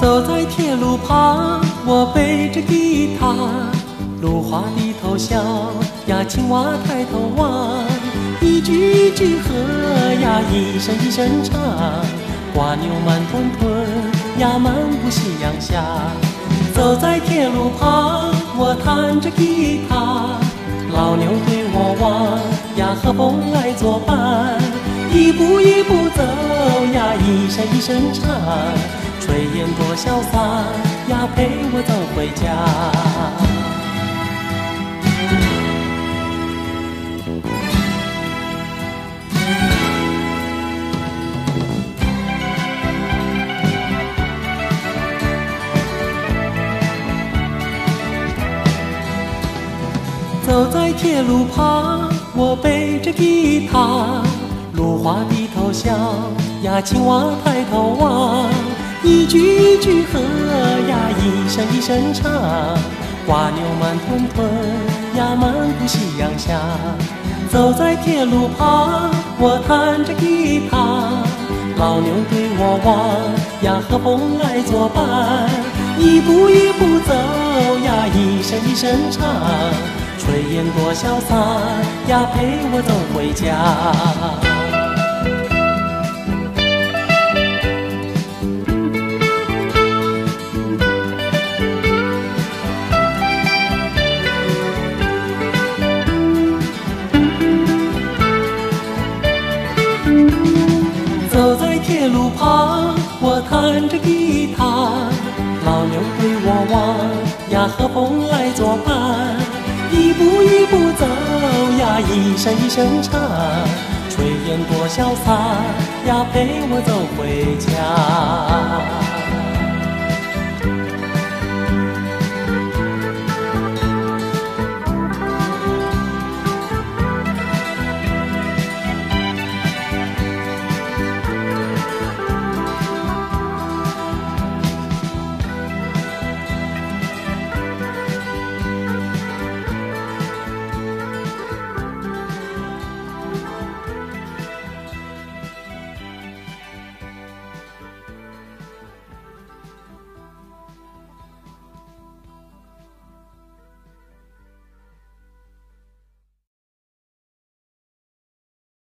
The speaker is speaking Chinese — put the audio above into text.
走在铁路旁，我背着吉他，芦花低头笑呀，青蛙抬头望，一句一句和呀，一声一声唱，瓜牛慢吞吞呀，漫步夕阳下。走在铁路旁，我弹着吉他，老牛对我望呀，和风来作伴，一步一步走呀，一声一声唱，炊烟多潇洒呀，陪我走回家。走在铁路旁，我背着吉他，芦花低头笑呀，青蛙抬头望，一句一句和呀，一声一声唱，瓜牛慢吞吞呀，漫步夕阳下。走在铁路旁，我弹着吉他，老牛对我望呀，和风来作伴，一步一步走呀，一声一声唱，炊烟多潇洒呀，陪我走回家。走在铁路旁，我弹着吉他，老牛对我望呀，和风来作伴，一步一步走呀，一声一声唱，炊烟多潇洒呀，陪我走回家。